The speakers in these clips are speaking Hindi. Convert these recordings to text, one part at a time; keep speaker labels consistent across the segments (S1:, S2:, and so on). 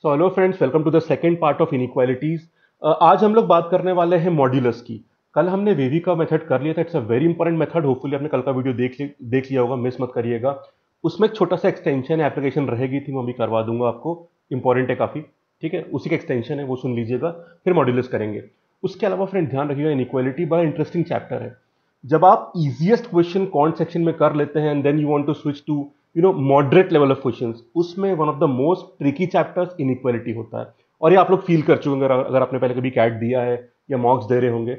S1: So hello friends, welcome to the second part of inequalities. आज हम लोग बात करने वाले हैं मॉड्यूलस की। कल हमने वेवी का मेथड कर लिया था। It's a very important method. Hopefully आपने कल का वीडियो देख लिया होगा, मिस मत करिएगा। उसमें एक छोटा सा एक्सटेंशन एप्लीकेशन रहेगी थी, मैं अभी करवा दूंगा आपको। इंपॉर्टेंट है काफी। ठीक है, उसी का एक्सटेंशन है, वो सुन लीजिएगा। फिर मॉड्यूलस करेंगे। उसके अलावा फ्रेंड ध्यान रखिएगा, इनइक्वालिटी बड़ा इंटरेस्टिंग चैप्टर है। जब आप इजीएस्ट क्वेश्चन कौन सेक्शन में कर लेते हैं and then you want to switch to moderate level of questions, उसमें one of the most tricky chapters inequality होता है। और ये आप लोग फील कर चुके होंगे अगर आपने पहले कभी कैट दिया है या मॉक्स दे रहे होंगे।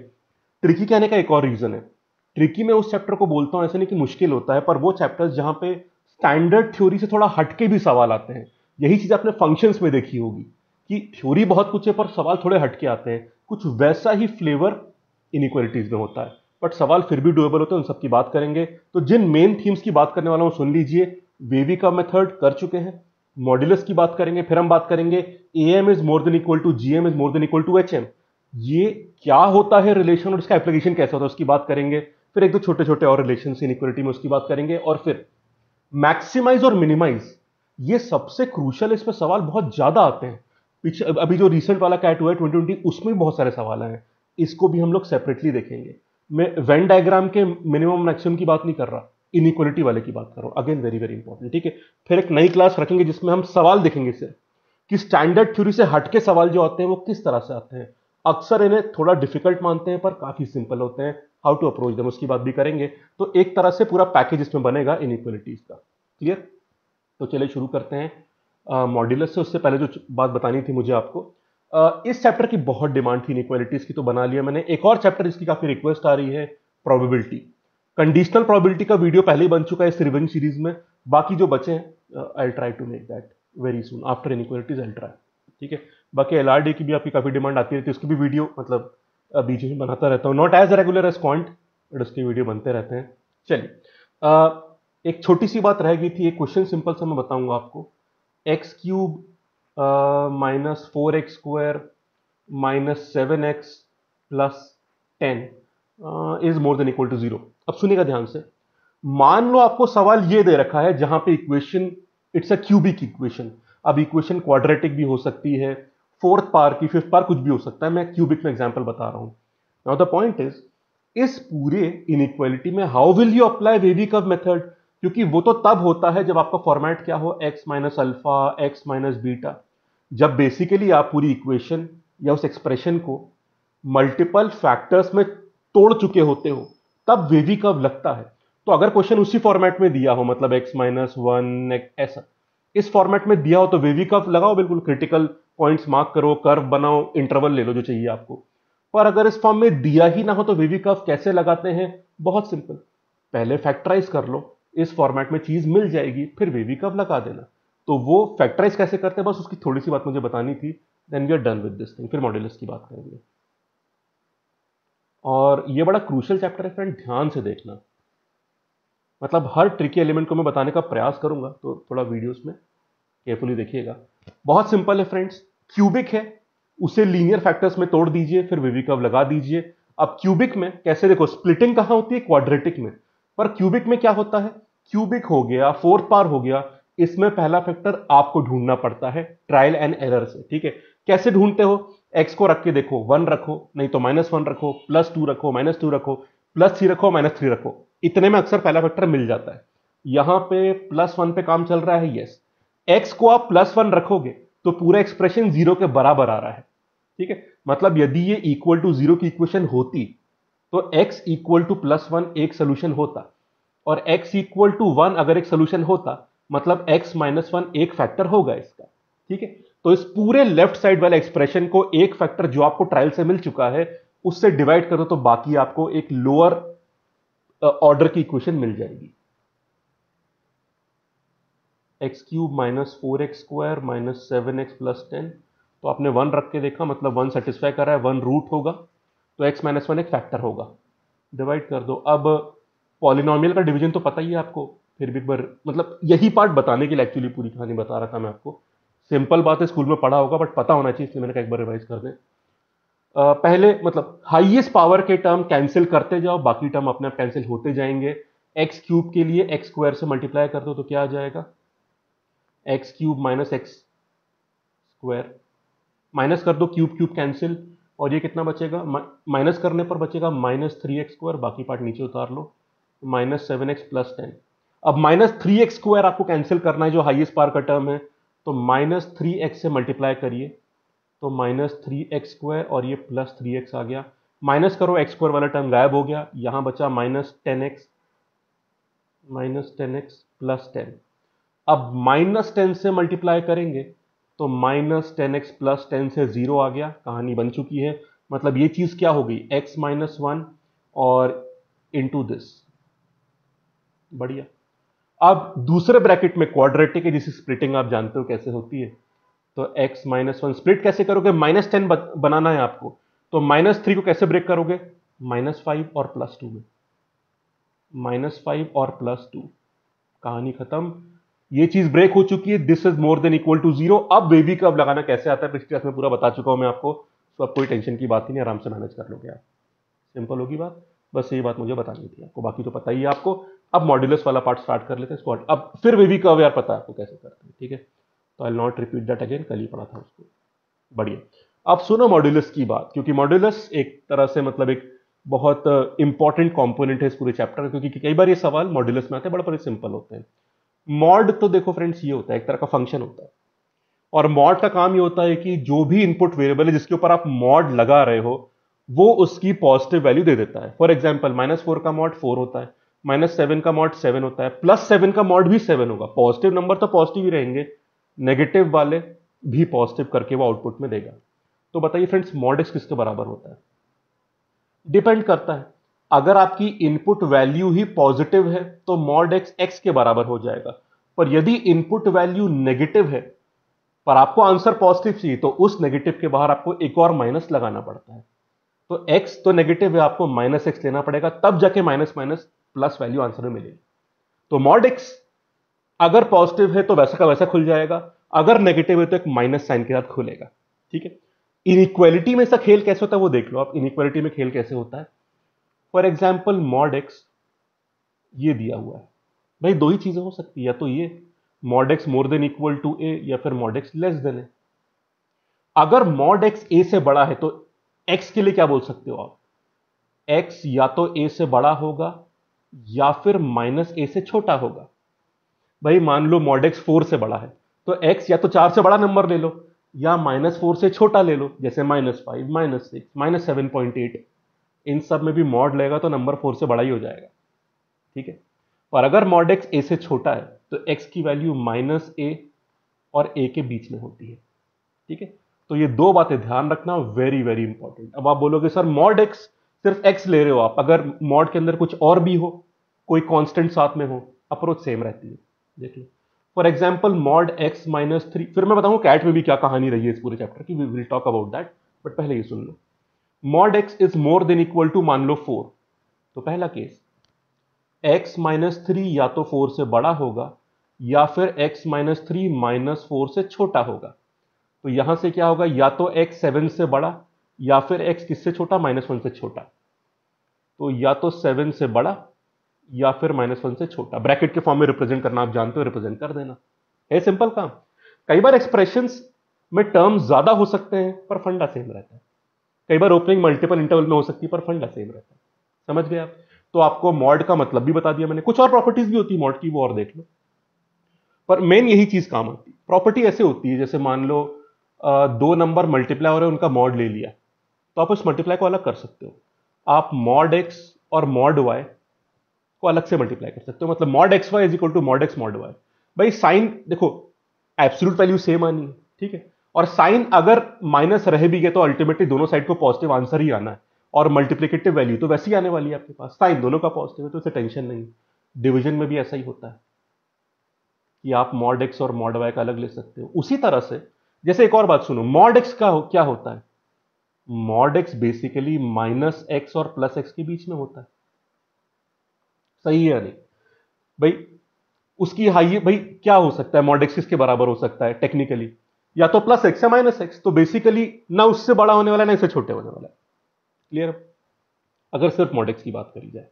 S1: ट्रिकी कहने का एक और रीजन है। ट्रिकी में उस चैप्टर को बोलता हूं, ऐसे नहीं कि मुश्किल होता है, पर वो चैप्टर्स जहां पे स्टैंडर्ड थ्योरी से थोड़ा हटके भी सवाल आते हैं। यही चीज आपने फंक्शंस में देखी होगी कि थ्योरी बहुत कुछ है पर सवाल थोड़े हटके आते हैं। कुछ वैसा ही फ्लेवर इनइक्वालिटीज में होता है, बट सवाल फिर भी डुएबल होते हैं। उन सबकी बात करेंगे। तो जिन मेन थीम्स की बात करने वाला हूं सुन लीजिए। वेवी का मेथड कर चुके हैं, मॉड्यूलस की बात करेंगे, फिर हम बात करेंगे A M is more than equal to G M is more than equal to H M. ये क्या होता है रिलेशन और इसका एप्लीकेशन कैसा होता है उसकी बात करेंगे। फिर एक दो छोटे छोटे और रिलेशन इनइक्वालिटी में उसकी बात करेंगे। और फिर मैक्सिमाइज और मिनिमाइज, ये सबसे क्रूशल है। इसमें सवाल बहुत ज्यादा आते हैं। पीछे अभी जो रिसेंट वाला कैट हुआ है 2020, उसमें भी बहुत सारे सवाल आए हैं। इसको भी हम लोग सेपरेटली देखेंगे। मैं वेन डायग्राम के मिनिमम मैक्सिमम की बात नहीं कर रहा, इनइक्वालिटी वाले की बात कर रहा हूं। Again very very important. ठीक है, फिर एक नई क्लास रखेंगे जिसमें हम सवाल देखेंगे सिर्फ कि स्टैंडर्ड थ्योरी से हटके सवाल जो आते हैं वो किस तरह से आते हैं। अक्सर इन्हें थोड़ा डिफिकल्ट मानते हैं पर काफी सिंपल होते हैं। हाउ टू अप्रोच देम उसकी बात भी करेंगे। तो एक तरह से पूरा पैकेज इसमें बनेगा इनइक्वालिटीज का। क्लियर? तो चलिए शुरू करते हैं मॉड्यूलस से। उससे पहले जो बात बतानी थी मुझे आपको, इस चैप्टर की बहुत डिमांड थी इनइक्वालिटीज की, तो बना लिया मैंने एक और चैप्टर। इसकी काफी रिक्वेस्ट आ रही है, प्रोबेबिलिटी। कंडीशनल प्रोबेबिलिटी का वीडियो पहले ही बन चुका है इस रिवीजन सीरीज में। बाकी जो बचे हैं I try to make that very soon after inequalities, I try. ठीक है। बाकी एलआरडी की भी आपकी काफी डिमांड आती रहती है, उसकी भी वीडियो मतलब बीच में बनाता रहता हूँ। Not as regular as quant, but उसकी वीडियो बनते रहते हैं। चलिए, एक छोटी सी बात रह गई थी। एक क्वेश्चन सिंपल सा मैं बताऊंगा आपको। X cube -4x² -7x plus 10 is more than equal to 0। अब सुनिएगा ध्यान से। मान लो आपको सवाल ये दे रखा है जहां पे equation it's a cubic equation. अब इक्वेशन क्वाड्रेटिक भी हो सकती है, फोर्थ पावर की, फिफ्थ पावर, कुछ भी हो सकता है। मैं क्यूबिक में एग्जांपल बता रहा हूं। नाउ द पॉइंट इज, इस पूरे इनइक्वालिटी में how will you apply wavy curve method? क्योंकि वो तो तब होता है जब आपका फॉर्मेट क्या हो, x minus alpha, x minus beta. जब बेसिकली आप पूरी इक्वेशन या उस एक्सप्रेशन को मल्टीपल फैक्टर्स में तोड़ चुके होते हो, तब वेवी कर्व लगता है। तो अगर क्वेश्चन उसी फॉर्मेट में दिया हो, मतलब x-1 ऐसा इस फॉर्मेट में दिया हो, तो वेवी कर्व लगाओ, बिल्कुल क्रिटिकल पॉइंट्स मार्क करो, कर्व बनाओ, इंटरवल ले लो जो चाहिए आपको। पर अगर इस फॉर्म में दिया ही ना हो तो वेवी कर्व कैसे लगाते हैं? बहुत सिंपल। पहले फैक्टराइज कर लो, इस फॉर्मेट में चीज मिल जाएगी, फिर वेवी कर्व लगा देना। तो वो फैक्टराइज कैसे करते हैं, बस उसकी थोड़ी सी बात मुझे बतानी थी। Then we are done with this thing, फिर मॉड्यूलस की बात करेंगे। और ये बड़ा क्रूशियल चैप्टर है फ्रेंड, ध्यान से देखना। मतलब हर ट्रिकी एलिमेंट को मैं बताने का प्रयास करूंगा, तो थोड़ा वीडियोस में केयरफुली देखिएगा। बहुत सिंपल है फ्रेंड्स। क्यूबिक है, उसे लीनियर फैक्टर्स में तोड़ दीजिए, फिर वेवी कर्व लगा दीजिए। अब क्यूबिक में कैसे, देखो स्प्लिटिंग कहां होती है, क्वाड्रेटिक में। पर क्यूबिक में क्या होता है, क्यूबिक हो गया, फोर्थ पावर हो गया, इसमें पहला फैक्टर आपको ढूंढना पड़ता है ट्रायल एंड एरर से। ठीक है, कैसे ढूंढते हो? एक्स को रख के देखो, 1 रखो, नहीं तो -1 रखो, +2 रखो, -2 रखो, +3 रखो, -3 रखो। इतने में अक्सर पहला फैक्टर मिल जाता है। यहां पे +1 पे काम चल रहा है, यस। एक्स को आप +1 रखोगे तो पूरा एक्सप्रेशन 0 के बराबर आ रहा है। ठीक है, मतलब यदि ये इक्वल टू 0 की इक्वेशन होती तो x इक्वल टू +1 एक सोल्यूशन होता, और x इक्वल टू 1 अगर एक सोल्यूशन होता, मतलब x -1 एक फैक्टर होगा इसका। ठीक है, तो इस पूरे लेफ्ट साइड वाले एक्सप्रेशन को एक फैक्टर जो आपको ट्रायल से मिल चुका है उससे डिवाइड करो, तो बाकी आपको एक लोअर ऑर्डर की इक्वेशन मिल जाएगी। x³ -4x² -7x plus 10। तो आपने 1 रख के देखा, मतलब 1 सेटिस्फाई कर रहा है, 1 रूट होगा, तो x -1 एक फैक्टर होगा। डिवाइड कर दो। अब पॉलिनॉमियल का डिवीजन तो पता ही है आपको, फिर भी एक बार मतलब यही पार्ट बताने के लिए एक्चुअली पूरी कहानी बता रहा था मैं आपको। सिंपल बात है, स्कूल में पढ़ा होगा बट पता होना चाहिए, इसलिए मैंने कहा एक बार रिवाइज कर दें। पहले मतलब हाईएस्ट पावर के टर्म कैंसिल करते जाओ, बाकी टर्म अपने आप कैंसिल होते जाएंगे। x³ के लिए x² से मल्टीप्लाई कर दो तो क्या आ जाएगा, x³ -x² स्क्वायर, माइनस कर दो, क्यूब क्यूब कैंसिल, और ये कितना बचेगा, माइनस करने पर बचेगा -3x², बाकी पार्ट नीचे उतार लो, -7x + 10। अब -3x² आपको कैंसिल करना है, जो हाईएस्ट पावर का टर्म है, तो -3x से मल्टीप्लाई करिए, तो -3x² और ये +3x आ गया, माइनस करो, x² वाला टर्म गायब हो गया, यहां बचा -10x + 10। अब -10 से मल्टीप्लाई करेंगे तो -10x + 10 से 0 आ गया, कहानी बन चुकी है। मतलब ये चीज क्या हो गई, x - 1 और इंटू दिस, बढ़िया। अब दूसरे ब्रैकेट में क्वाड्रेटिक है, जिसकी स्प्लिटिंग आप जानते हो कैसे होती है, तो x - 1 स्प्लिट कैसे करोगे, -10 बनाना है आपको, तो -3 को कैसे ब्रेक करोगे, -5 और +2 में, -5 और +2, कहानी खत्म। ये चीज ब्रेक हो चुकी है, this is more than equal to 0। अब बेबी कर्व लगाना कैसे आता है पिछली क्लास में पूरा बता चुका हूं मैं आपको, तो अब कोई टेंशन की बात ही नहीं, आराम से मैनेज कर लोगे आप, सिंपल होगी बात। बस यही बात मुझे बतानी थी आपको, बाकी तो पता ही है आपको। अब मॉड्यूलस वाला पार्ट स्टार्ट कर लेते हैं इसको, अब फिर बेबी कर्व यार पता है आपको कैसे करते हैं, ठीक है, तो I will not repeat that again, कल ही पढ़ा था उसको, बढ़िया। अब सुनो मॉड्यूलस की बात, क्योंकि मॉड्यूलस एक तरह से मतलब एक बहुत इंपॉर्टेंट कंपोनेंट है इस पूरे चैप्टर का, क्योंकि कई बार ये सवाल मॉड्यूलस में आते हैं, बड़े सिंपल होते हैं। मॉड तो देखो फ्रेंड्स ये होता है, एक तरह का फंक्शन होता है, और मॉड का काम ये होता है कि जो भी इनपुट वेरिएबल है जिसके ऊपर आप मॉड लगा रहे हो, वो उसकी पॉजिटिव वैल्यू दे देता है। फॉर एग्जांपल -4 का मॉड 4 होता है, -7 का मॉड 7 होता है, +7 का मॉड भी 7 होगा। पॉजिटिव नंबर तो पॉजिटिव ही रहेंगे, नेगेटिव वाले भी पॉजिटिव करके वो आउटपुट में देगा। तो बताइए फ्रेंड्स, मॉड एक्स किसके बराबर होता है, डिपेंड करता है। अगर आपकी इनपुट वैल्यू ही पॉजिटिव है तो मॉड एक्स एक्स के बराबर हो जाएगा, पर यदि इनपुट वैल्यू नेगेटिव है पर आपको आंसर पॉजिटिव चाहिए, तो उस नेगेटिव के बाहर आपको एक और माइनस लगाना पड़ता है। तो एक्स तो नेगेटिव है, आपको -x लेना पड़ेगा, तब जाके minus minus plus value answer में मिलेगी। तो मॉड एक्स अगर पॉजिटिव है तो वैसा का वैसा खुल जाएगा, अगर नेगेटिव है तो एक माइनस साइन के साथ खुलेगा, ठीक है। इनइक्वालिटी में इसका खेल कैसे होता है वो देख लो आप, इनइक्वालिटी में खेल कैसे होता है। फॉर एग्जाम्पल मॉड एक्स ये दिया हुआ है, भाई दो ही चीजें हो सकती है, या तो ये mod x more than equal to a, या फिर mod x less than a. अगर मॉड एक्स ए से बड़ा है तो एक्स के लिए क्या बोल सकते हो आप, एक्स या तो ए से बड़ा होगा या फिर -a से छोटा होगा। भाई मान लो मॉड एक्स 4 से बड़ा है, तो एक्स या तो 4 से बड़ा नंबर ले लो, या -4 से छोटा ले लो, जैसे -5, -6, -7.8। इन सब में भी मॉड लेगा तो नंबर 4 से बड़ा ही हो जाएगा, ठीक है। और अगर मॉड एक्स ए से छोटा है तो एक्स की वैल्यू -a और a के बीच में होती है, ठीक है। तो ये दो बातें ध्यान रखना, वेरी वेरी इंपॉर्टेंट। अब आप बोलोगे सर मॉड एक्स सिर्फ एक्स ले रहे हो आप, अगर मॉड के अंदर कुछ और भी हो, कोई कांस्टेंट साथ में हो, अप्रोच सेम रहती है, देख लो। फॉर एग्जाम्पल मॉड एक्स -3, फिर मैं बताऊंगा कैट में भी क्या कहानी रही है इस पूरे चैप्टर की, we will talk about that, but पहले ये सुन लो। Mod x is more than equal to मान लो 4, तो पहला केस x -3 या तो 4 से बड़ा होगा या फिर x -3 -4 से छोटा होगा। तो यहां से क्या होगा, या तो x 7 से बड़ा या फिर x किससे छोटा, -1 से छोटा। तो या तो 7 से बड़ा या फिर -1 से छोटा, ब्रैकेट के फॉर्म में रिप्रेजेंट करना आप जानते हो, रिप्रेजेंट कर देना है, सिंपल काम। कई बार एक्सप्रेशंस में टर्म्स ज्यादा हो सकते हैं पर फंडा सेम रहता है, कई बार ओपनिंग मल्टीपल इंटरवल में हो सकती है पर फंडा सेम रहता है, समझ गए आप। तो आपको मॉड का मतलब भी बता दिया मैंने, कुछ और प्रॉपर्टीज भी होती है मॉड की, वो और देख लो, पर मेन यही चीज काम आती है। प्रॉपर्टी ऐसे होती है जैसे मान लो दो नंबर मल्टीप्लाई हो रहे हैं, उनका मॉड ले लिया, तो आप उस मल्टीप्लाई को अलग कर सकते हो। आप मॉड एक्स और मॉड वाई को अलग से मल्टीप्लाई कर सकते हो, मतलब mod x y is equal to mod x mod y. भाई साइन देखो, एब्सोल्यूट वैल्यू सेम आनी है, ठीक है, और साइन अगर माइनस रह भी गए तो अल्टीमेटली दोनों साइड को पॉजिटिव आंसर ही आना है, और मल्टीप्लिकेटिव वैल्यू तो वैसी आने वाली है आपके पास, साइन दोनों का पॉजिटिव है तो इसे टेंशन नहीं। डिवीजन में भी ऐसा ही होता है कि आप मॉड एक्स और मॉड वाई का अलग ले सकते हो। उसी तरह से जैसे एक और बात सुनो, मॉड एक्स का क्या होता है, मॉड एक्स बेसिकली -x और +x के बीच में होता है, सही है या नहीं भाई। उसकी हाई भाई क्या हो सकता है, मॉड एक्स किसके बराबर हो सकता है टेक्निकली, या तो +x या -x, तो बेसिकली ना उससे बड़ा होने वाला है ना इससे छोटे होने वाला है, क्लियर। अगर सिर्फ मॉड एक्स की बात करी जाए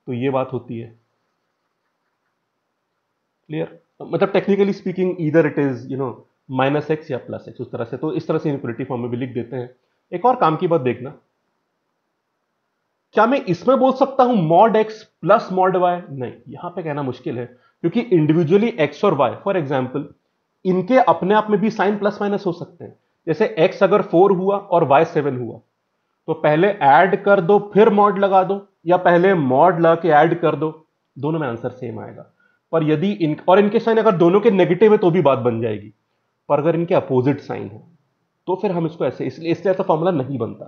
S1: तो ये बात होती है, क्लियर। मतलब technically speaking either it is minus x या प्लस एक्स, उस तरह से। तो इस तरह से इनइक्वालिटी फॉर्म में भी लिख देते हैं। एक और काम की बात देखना, क्या मैं इसमें बोल सकता हूं mod x plus mod y? नहीं, यहां पे कहना मुश्किल है, क्योंकि इंडिविजुअली एक्स और वाई, फॉर एग्जाम्पल, इनके अपने आप में भी साइन प्लस माइनस हो सकते हैं। जैसे एक्स अगर 4 हुआ और वाई 7 हुआ, तो पहले ऐड कर दो फिर मॉड लगा दो, या पहले मॉड लगा के ऐड कर दो, दोनों में आंसर सेम आएगा। पर यदि इनके साइन अगर दोनों के नेगेटिव है तो भी बात बन जाएगी, पर अगर इनके अपोजिट साइन है तो फिर हम इसको ऐसे, इसलिए ऐसा फॉर्मूला नहीं बनता।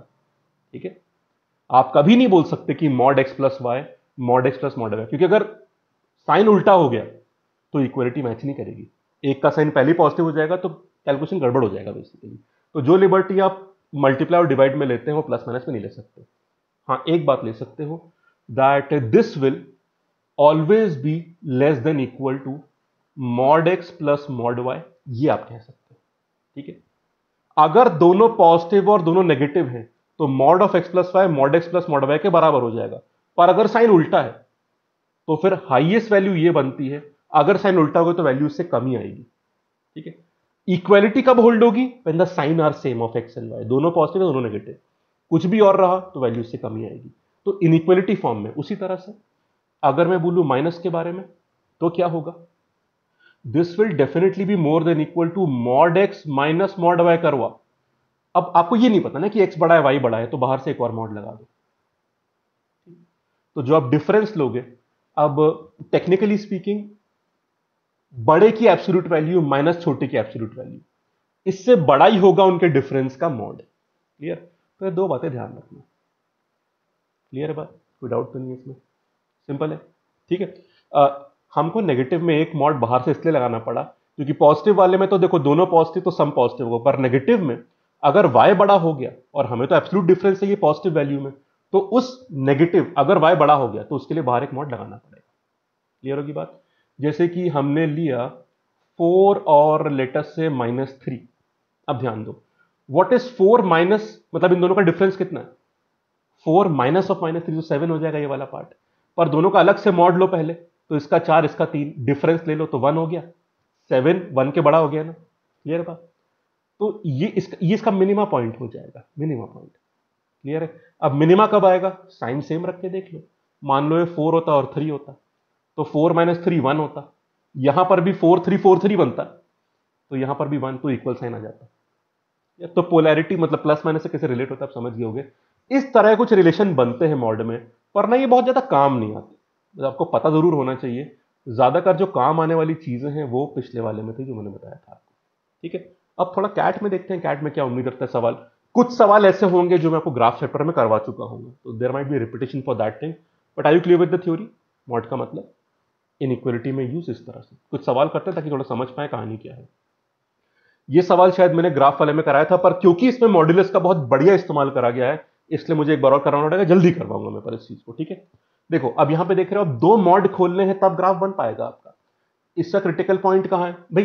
S1: ठीक है, आप कभी नहीं बोल सकते कि mod x plus y, mod x plus mod y, क्योंकि अगर साइन उल्टा हो गया तो इक्वलिटी मैच नहीं करेगी। एक का साइन पहले पॉजिटिव हो जाएगा तो कैलकुलेशन गड़बड़ हो जाएगा बेसिकली। तो जो लिबर्टी आप मल्टीप्लाई और डिवाइड में लेते हैं वो प्लस माइनस में नहीं ले सकते। हाँ, एक बात ले सकते हो, that this will always be less than equal to mod x plus mod y, ये आप कह सकते हो। ठीक है, अगर दोनों पॉजिटिव और दोनों नेगेटिव हैं तो mod of x plus y mod x plus mod y के बराबर हो जाएगा। पर अगर साइन उल्टा है तो फिर हाईएस्ट वैल्यू ये बनती है, अगर साइन उल्टा होगा तो वैल्यू इससे कम ही आएगी। ठीक है, इक्वालिटी कब होल्ड होगी? When the sign are same of x and y, दोनों पॉजिटिव है दोनों नेगेटिव, कुछ भी और रहा तो वैल्यू इससे कम ही आएगी। तो इनइक्वालिटी फॉर्म में उसी तरह से अगर मैं बोलूं माइनस के बारे में तो क्या होगा? This will definitely be more than equal to mod x minus mod y करवा। अब आपको ये नहीं पता ना कि एक्स बड़ा है वाई बड़ा है, तो बाहर से एक और मॉड लगा दो। तो जो आप डिफरेंस लोगे, अब टेक्निकली स्पीकिंग, बड़े की एब्सोल्यूट वैल्यू माइनस छोटे की एब्सोल्यूट वैल्यू, इससे बड़ा ही होगा उनके डिफरेंस का मॉड। क्लियर? तो ये दो बातें ध्यान रखना। क्लियर है बात? कोई डाउट तो नहीं है इसमें? सिंपल है। ठीक है, हमको नेगेटिव में एक मॉड बाहर से इसलिए लगाना पड़ा क्योंकि पॉजिटिव वाले में तो देखो दोनों पॉजिटिव तो सम पॉजिटिव होगा, पर नेगेटिव में अगर y बड़ा हो गया, और हमें तो एब्सोल्यूट डिफरेंस है ये पॉजिटिव वैल्यू में, तो उस नेगेटिव अगर y बड़ा हो गया तो उसके लिए बाहर एक मॉड लगाना पड़ेगा। क्लियर होगी बात? जैसे कि हमने लिया 4 और लेटस से -3। अब ध्यान दो, व्हाट इज 4 माइनस, मतलब इन दोनों का डिफरेंस कितना है? 4 माइनस ऑफ -3 तो 7 हो जाएगा ये वाला पार्ट। पर दोनों का अलग से मॉड लो पहले, तो इसका 4 इसका 3, डिफरेंस ले लो तो 1 हो गया। 7 1 के बड़ा हो गया ना। क्लियर बात? तो ये इसका मिनिमा पॉइंट हो जाएगा, मिनिमा पॉइंट। क्लियर है? अब मिनिमा कब आएगा? साइन सेम रख के देख लो। मान लो ये 4 होता और 3 होता, तो 4 माइनस 3 1 होता। यहां पर भी 4 3 बनता, तो यहां पर भी 1, तो इक्वल साइन आ जाता। तो पोलैरिटी मतलब प्लस माइनस से कैसे रिलेट होता है आप समझ गए होगे। इस तरह कुछ रिलेशन बनते हैं मॉड में, पर ना ये बहुत ज्यादा काम नहीं आते, मतलब आपको पता जरूर होना चाहिए। ज्यादातर जो काम आने वाली चीजें हैं वो पिछले वाले में थी जो मैंने बताया था आपको। ठीक है, अब थोड़ा कैट में देखते हैं, कैट में क्या उम्मीद रखता है सवाल। कुछ सवाल ऐसे होंगे जो मैं आपको ग्राफ चैप्टर में करवा चुका हूँ, तो there might be repetition for that thing, but are you clear with the theory? Mod का मतलब इनइक्वालिटी में यूज इस तरह से कुछ सवाल करते हैं ताकि थोड़ा समझ पाए कहानी क्या है। ये सवाल शायद मैंने ग्राफ वाले में कराया था, पर क्योंकि इसमें मॉड्यूलस का बहुत बढ़िया इस्तेमाल करा गया है, इसलिए मुझे एक बार और कराना पड़ेगा, जल्दी करवाऊंगा मैं पर इस चीज को। ठीक है, देखो अब यहां पे देख रहे हो, अब 2 मॉड खोलने हैं तब ग्राफ बन पाएगा आपका। इसका क्रिटिकल पॉइंट कहां है भाई?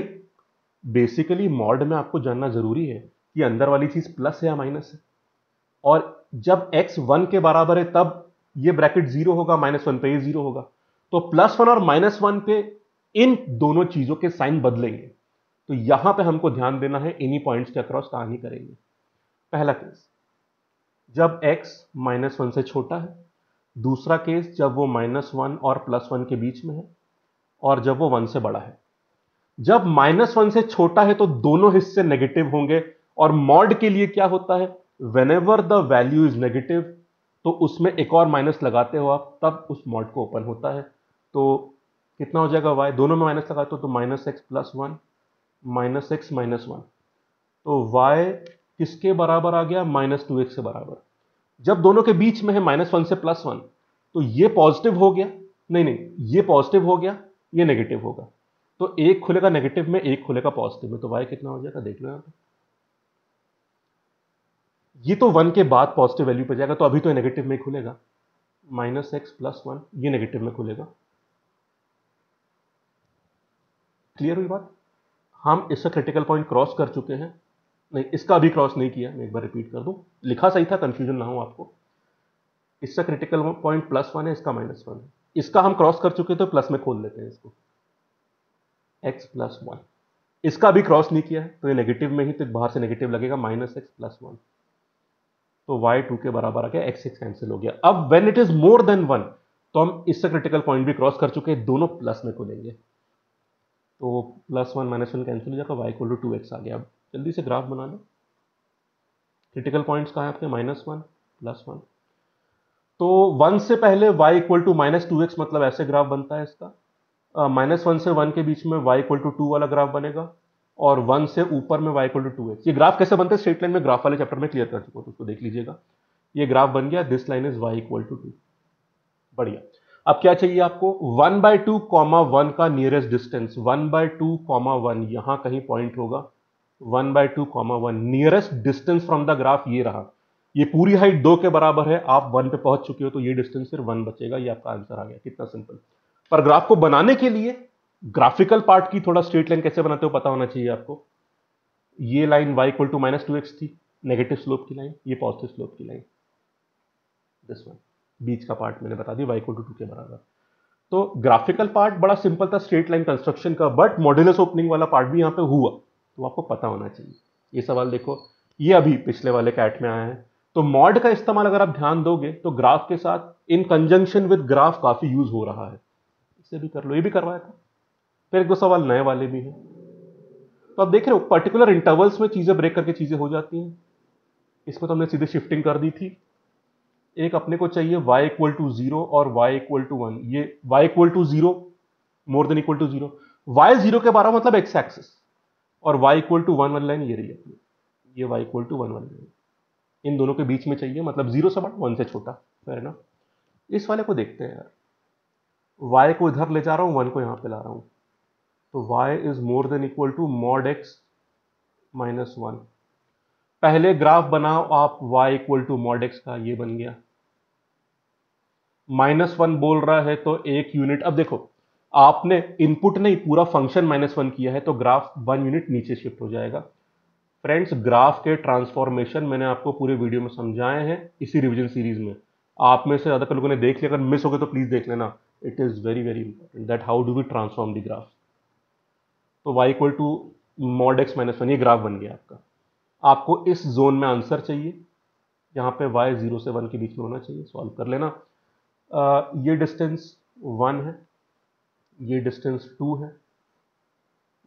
S1: बेसिकली मॉड में आपको जानना जरूरी है कि अंदर वाली चीज प्लस है या माइनस है, और जब x 1 के बराबर है तब ये ब्रैकेट 0 होगा, -1 पे ये 0 होगा। तो +1 और -1 पे इन दोनों चीजों के साइन बदलेंगे। तो यहां पे हमको ध्यान देना है इन्हीं पॉइंट्स के अक्रॉस कहानी करेंगे। पहला केस जब x -1 से छोटा है, दूसरा केस जब वो -1 और +1 के बीच में है, और जब वो 1 से बड़ा है। जब -1 से छोटा है तो दोनों हिस्से नेगेटिव होंगे, और मॉड के लिए क्या होता है, whenever the value is negative तो उसमें एक और माइनस लगाते हो आप, तब उस मॉड को ओपन होता है। तो कितना हो जाएगा y, दोनों में माइनस लगाते हो तो -x + 1 -x -1, तो y किसके बराबर आ गया? -2x के बराबर। जब दोनों के बीच में है -1 से +1, तो ये पॉजिटिव हो गया, नहीं नहीं ये पॉजिटिव हो गया, ये नेगेटिव होगा। तो एक खुलेगा नेगेटिव में, एक खुलेगा पॉजिटिव में, तो y कितना हो जाएगा देख लो यहां पे। ये तो 1 के बाद पॉजिटिव वैल्यू पे जाएगा, तो अभी तो नेगेटिव में ही खुलेगा। -x + 1 ये नेगेटिव में खुलेगा। क्लियर हुई बात? हम इसका क्रिटिकल पॉइंट क्रॉस कर चुके हैं। नहीं, इसका अभी क्रॉस नहीं किया, मैं एक बार रिपीट कर दूं, लिखा सही था, कंफ्यूजन ना हो आपको। इसका क्रिटिकल पॉइंट +1 है, इसका -1 है। इसका हम क्रॉस कर चुके थे, प्लस में खोल लेते हैं इसको, x + 1। इसका भी क्रॉस नहीं किया है तो ये नेगेटिव में ही, तो बाहर से नेगेटिव लगेगा, -x + 1, तो y 2 के बराबर आ गया, x कैंसिल हो गया। अब when it is more then 1 तो हम इससे क्रिटिकल पॉइंट भी क्रॉस कर चुके हैं, दोनों प्लस में को लेंगे, तो +1 -1 कैंसिल हो जाएगा, y = 2x आ गया। अब जल्दी से ग्राफ बना लो। क्रिटिकल पॉइंट्स कहाँ है आपके, -1 +1, तो 1 से पहले y = -2x, मतलब ऐसे ग्राफ बनता है इसका। -1 से 1 के बीच में y = 2 वाला ग्राफ बनेगा, और 1 से ऊपर में y = 2x। ये ग्राफ कैसे बनते हैं स्ट्रेट लाइन में, ग्राफ वाले चैप्टर में क्लियर कर चुका हूं, तो उसको देख लीजिएगा। ये ग्राफ बन गया, दिस लाइन इज y = 2। बढ़िया। अब क्या चाहिए आपको, 1/2, 1 का नियरेस्ट डिस्टेंस, 1/2, 1 यहां कहीं पॉइंट होगा, 1/2, 1 nearest distance from the graph ये रहा। ये पूरी हाइट 2 के बराबर है, आप 1 पे पहुंच चुके हो, तो ये डिस्टेंस फिर 1 बचेगा। ये आपका आंसर आ गया, कितना सिंपल। पर ग्राफ को बनाने के लिए ग्राफिकल पार्ट की थोड़ा स्ट्रेट लाइन कैसे बनाते हो पता होना चाहिए आपको। ये लाइन y = -2x थी, नेगेटिव स्लोप की लाइन, ये पॉजिटिव स्लोप की लाइन, दिस वन, बीच का पार्ट मैंने बता दिया y = 2 के बराबर। तो ग्राफिकल पार्ट बड़ा सिंपल था स्ट्रेट लाइन कंस्ट्रक्शन का, बट मॉड्यूलस ओपनिंग वाला पार्ट भी यहां पे हुआ, तो आपको पता होना चाहिए। ये सवाल देखो, ये अभी पिछले वाले कैट में आया है, तो मॉड का इस्तेमाल अगर आप ध्यान दोगे तो ग्राफ के साथ इन कंजंक्शन विद ग्राफ काफी यूज हो रहा है। इसे भी कर लो, ये भी करवाया था, फिर 1-2 सवाल नए वाले भी हैं। तो आप देख रहे हो पर्टिकुलर इंटरवल्स में चीजें ब्रेक करके चीजें हो जाती हैं। इसमें तो हमने सीधे शिफ्टिंग कर दी थी। एक अपने को चाहिए y = 0 और y = 1, ये y = 0 more than equal to 0, y 0 के बराबर मतलब x एक्सिस, और y = 1 वाली लाइन ये रही अपनी, ये y = 1 वाली लाइन, इन दोनों के बीच में चाहिए, मतलब 0 से बड़ा 1 से छोटा, फेयर ना। इस वाले को देखते हैं यार, y को इधर ले जा रहा हूं, 1 को यहां पे ला रहा हूं, तो y = mod x - 1। पहले ग्राफ बनाओ आप y = mod x का, ये बन गया, -1 बोल रहा है तो 1 यूनिट। अब देखो आपने इनपुट नहीं पूरा फंक्शन -1 किया है, तो ग्राफ 1 यूनिट नीचे शिफ्ट हो जाएगा। फ्रेंड्स ग्राफ के ट्रांसफॉर्मेशन मैंने आपको पूरे वीडियो में समझाए हैं इसी रिवीजन सीरीज में, आप में से ज्यादातर लोगों ने देख लिया, अगर मिस हो गए तो प्लीज देख लेना। It is very very important that how do we transform the graph. तो y = mod x - 1, ये ग्राफ बन गया आपका। आपको इस जोन में आंसर चाहिए, यहाँ पे y 0 से 1 के बीच में होना चाहिए, सॉल्व कर लेना। ये डिस्टेंस 1 है, ये डिस्टेंस 2 है,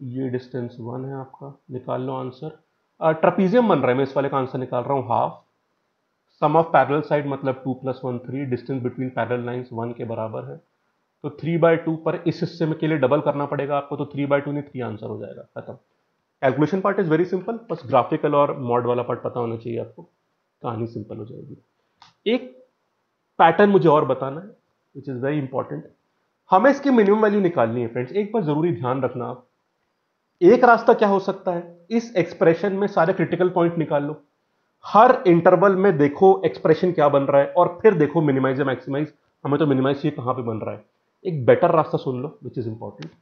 S1: ये डिस्टेंस 1 है आपका, निकाल लो आंसर। ट्रपीजियम बन रहा है, मैं इस वाले का आंसर निकाल रहा हूँ, half sum of parallel side मतलब 2 + 1 3, डिस्टेंस बिटवीन पैरेलल लाइंस 1 के बराबर है, तो 3/2 पर इस हिस्से में के लिए डबल करना पड़ेगा आपको, तो 3/2 नहीं 3 आंसर हो जाएगा, खत्म। Calculation part is very simple, बस ग्राफिकल और मॉड वाला पार्ट पता होना चाहिए आपको, कहानी सिंपल हो जाएगी। एक पैटर्न मुझे और बताना है विच इज वेरी इंपॉर्टेंट, हमें इसकी मिनिमम वैल्यू निकालनी है फ्रेंड्स। एक बार जरूरी ध्यान रखना आप, एक रास्ता क्या हो सकता है, इस एक्सप्रेशन में सारे क्रिटिकल पॉइंट निकाल लो, हर इंटरवल में देखो एक्सप्रेशन क्या बन रहा है, और फिर देखो मिनिमाइज या मैक्सिमाइज, हमें तो मिनिमाइज चाहिए, कहां पे बन रहा है। एक बेटर रास्ता सुन लो विच इज इंपॉर्टेंट।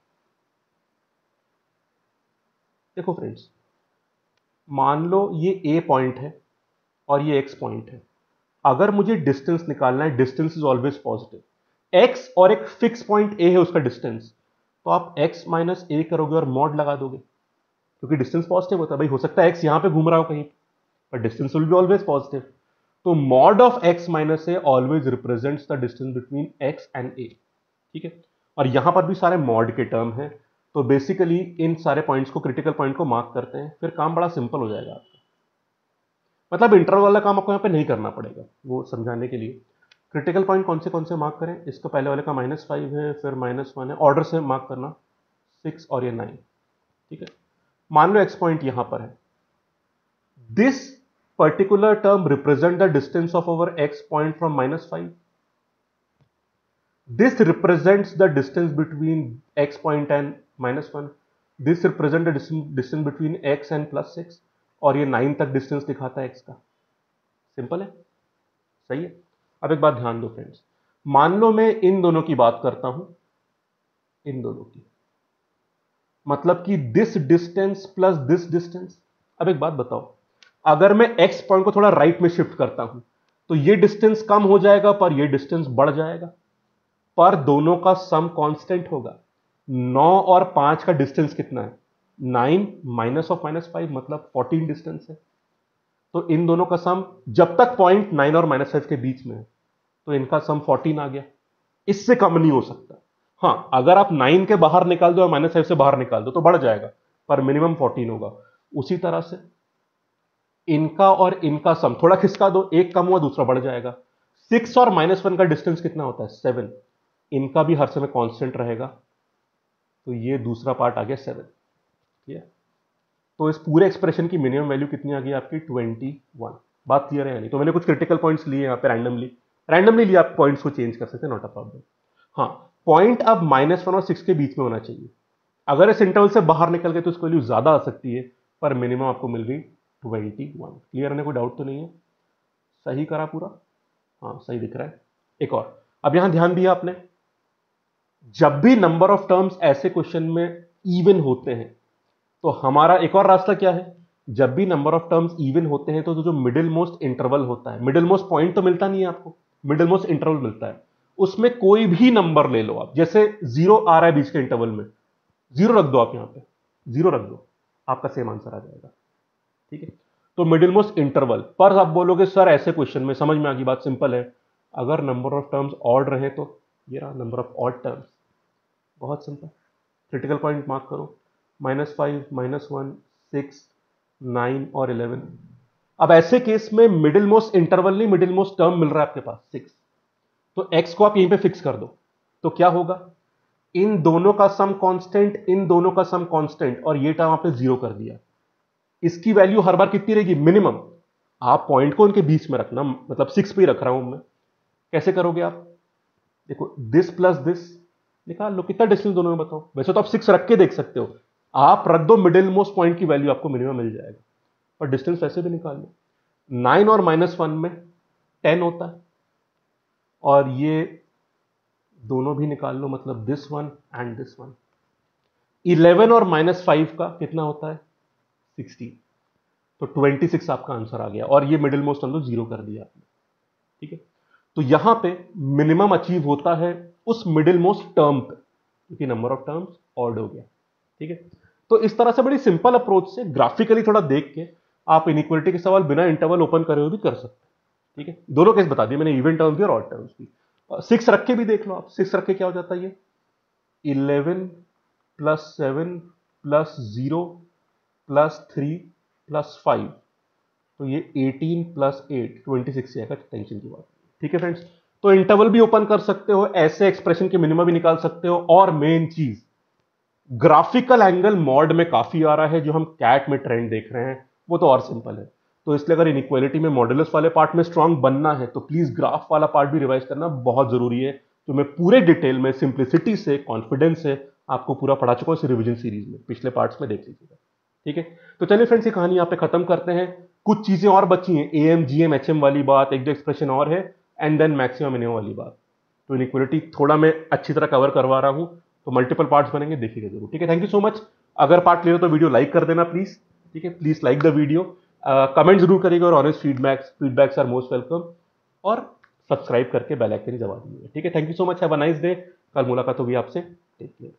S1: देखो फ्रेंड्स, मान लो ये ए पॉइंट है और ये एक्स पॉइंट है, अगर मुझे डिस्टेंस निकालना है, distance is always positive, x और एक फिक्स पॉइंट ए है उसका डिस्टेंस, तो आप x - a करोगे और मॉड लगा दोगे, क्योंकि डिस्टेंस पॉजिटिव होता है भाई, हो सकता है x यहां पे घूम रहा हो कहीं, पर distance will be always positive, तो mod of x - a always represents the distance between x and a, ठीक है। और यहां पर भी सारे मॉड के टर्म हैं, तो बेसिकली इन सारे पॉइंट्स को, क्रिटिकल पॉइंट को मार्क करते हैं, फिर काम बड़ा सिंपल हो जाएगा आपका, मतलब इंटरवल वाला काम आपको यहां पे नहीं करना पड़ेगा, वो समझाने के लिए। क्रिटिकल पॉइंट कौन से मार्क करें, इसका पहले वाले का -5 है, फिर -1 है, ऑर्डर से मार्क करना, 6 और ये 9, ठीक है। मान लो एक्स पॉइंट यहां पर है, this particular term represent the distance of our x point from -5, this represents the distance between x point and -1, this represent the distance between x and +6, और ये 9 तक डिस्टेंस दिखाता है एक्स का। सिंपल है, सही है। अब एक बात ध्यान दो फ्रेंड्स, मान लो मैं इन दोनों की बात करता हूं, इन दोनों की, मतलब कि this distance plus this distance. अब एक बात बताओ, अगर मैं एक्स पॉइंट को थोड़ा राइट में शिफ्ट करता हूं तो ये डिस्टेंस कम हो जाएगा पर ये डिस्टेंस बढ़ जाएगा, पर दोनों का सम कांस्टेंट होगा। 9 और 5 का डिस्टेंस कितना है, 9 -5 मतलब 14 डिस्टेंस है। तो इन दोनों का सम जब तक पॉइंट 9 और -5 के बीच में है तो इनका सम 14 आ गया, इससे कम नहीं हो सकता। हाँ, अगर आप 9 के बाहर निकाल दो या -5 से बाहर निकाल दो तो बढ़ जाएगा, पर मिनिमम 14 होगा। उसी तरह से इनका और इनका सम थोड़ा खिसका दो, एक कम हुआ दूसरा बढ़ जाएगा। 6 और -1 का डिस्टेंस कितना होता है? 7। इनका भी हर समय कांस्टेंट रहेगा, तो ये दूसरा पार्ट आ गया 7। ठीक है, तो इस पूरे एक्सप्रेशन की मिनिमम वैल्यू कितनी आ गई आपकी? 21। बात क्लियर है? नहीं तो मैंने कुछ क्रिटिकल पॉइंट्स लिए यहाँ पे रैंडमली रैंडमली लिए, आप पॉइंट्स को चेंज कर सकते हैं, नॉट अ प्रॉब्लम। हाँ, पॉइंट अब -1 और 6 के बीच में होना चाहिए। अगर इस इंटरवल से बाहर निकल गए तो इसकी वैल्यू ज्यादा आ सकती है, पर मिनिमम आपको मिल गई 21। क्लियर है? कोई डाउट तो नहीं है? सही करा पूरा? हाँ, सही दिख रहा है। एक और, अब यहां ध्यान दिया आपने, जब भी नंबर ऑफ टर्म्स ऐसे क्वेश्चन में इवन होते हैं तो हमारा एक और रास्ता क्या है? जब भी नंबर ऑफ टर्म्स इवन होते हैं तो जो मिडिल मोस्ट इंटरवल होता है, मिडिल मोस्ट पॉइंट तो मिलता नहीं है आपको, मिडिल मोस्ट इंटरवल मिलता है, उसमें कोई भी नंबर ले लो आप। जैसे 0 आ रहा है बीच के इंटरवल में, 0 रख दो आप, यहां पे 0 रख दो, आपका सेम आंसर आ जाएगा। ठीक है, तो मिडिल मोस्ट इंटरवल पर आप बोलोगे सर ऐसे क्वेश्चन में समझ में आ गई बात, सिंपल है। अगर नंबर ऑफ टर्म्स ऑड रहे तो ये रहा नंबर ऑफ ऑड टर्म्स, बहुत सिंपल। क्रिटिकल पॉइंट मार्क करो, -5, -1, 6, 9 और 11। अब ऐसे केस में मिडिल मोस्ट इंटरवल नहीं, मिडिल मोस्ट टर्म मिल रहा है आपके पास 6, तो x को आप यहीं पे फिक्स कर दो। तो क्या होगा? इन दोनों का सम कांस्टेंट, इन दोनों का सम कांस्टेंट, और ये टर्म आपने 0 कर दिया। इसकी वैल्यू हर बार कितनी रहेगी? मिनिमम। आप पॉइंट को उनके बीच में रखना, मतलब 6 पे ही रख रहा हूं मैं। कैसे करोगे आप? देखो, दिस प्लस दिस निकाल लो, कितना डिस्टेंस दोनों में बताओ। वैसे तो आप 6 रख के देख सकते हो, आप रख दो मिडिल मोस्ट पॉइंट की वैल्यू, आपको मिनिमम मिल जाएगा, और डिस्टेंस वैसे भी निकाल लो। 9 और -1 में 10 होता है, और ये दोनों भी निकाल लो, मतलब this one and this one. 11 और -5 का कितना होता है? 16। तो 26 आपका आंसर आ गया, और ये मिडिल मोस्ट हम लोग 0 कर दिया आपने। ठीक है, तो यहां पे मिनिमम अचीव होता है उस मिडिल मोस्ट टर्म पे, क्योंकि नंबर ऑफ टर्म्स ऑड हो गया। ठीक है, तो इस तरह से बड़ी सिंपल अप्रोच से ग्राफिकली थोड़ा देख के आप इनइक्वालिटी के सवाल बिना इंटरवल ओपन करे हुए भी कर सकते हैं। ठीक है, दोनों केस बता दिए मैंने, इवन टर्म्स भी और ऑड टर्म्स भी। 6 रख के भी देख लो आप, 6 रख के क्या हो जाता है? ये 11 + 7 + 0 + 3 + 5, तो ये 18 + 8 26 आएगा, टेंशन की बात। ठीक है फ्रेंड्स, तो इंटरवल भी ओपन कर सकते हो, ऐसे एक्सप्रेशन के मिनिमम भी निकाल सकते हो, और मेन चीज ग्राफिकल एंगल मॉड में काफी आ रहा है, जो हम कैट में ट्रेंड देख रहे हैं वो तो और सिंपल है। तो इसलिए अगर इनइक्वालिटी में मॉडुलस वाले पार्ट में स्ट्रांग बनना है तो प्लीज ग्राफ वाला पार्ट भी रिवाइज करना बहुत जरूरी है। तो मैं पूरे डिटेल में सिंप्लिसिटी से, कॉन्फिडेंस से आपको पूरा पढ़ा चुका हूं इस रिवीजन सीरीज में, पिछले पार्ट्स में देख लीजिएगा। ठीक है, तो चलिए फ्रेंड्स, ये कहानी यहाँ पे खत्म करते हैं। कुछ चीजें और बची हैं, एम जीएम एचएम वाली बात, एक दो एक्सप्रेशन और है, एंड देन मैक्सिमम मिनिमम वाली बात। तो इनइक्वालिटी थोड़ा मैं अच्छी तरह कवर करवा रहा हूं, तो मल्टीपल पार्ट्स बनेंगे, देखिएगा जरूर। ठीक है, थैंक यू सो मच। अगर पार्ट ले रहे हो तो वीडियो लाइक कर देना प्लीज। ठीक है, please like the video, comment जरूर करिएगा, और honest feedbacks are most welcome, और सब्सक्राइब करके बेल आइकन दबा दीजिएगा। ठीक है, thank you so much, have a nice day. कल मुलाकात होगी आपसे, टेक केयर।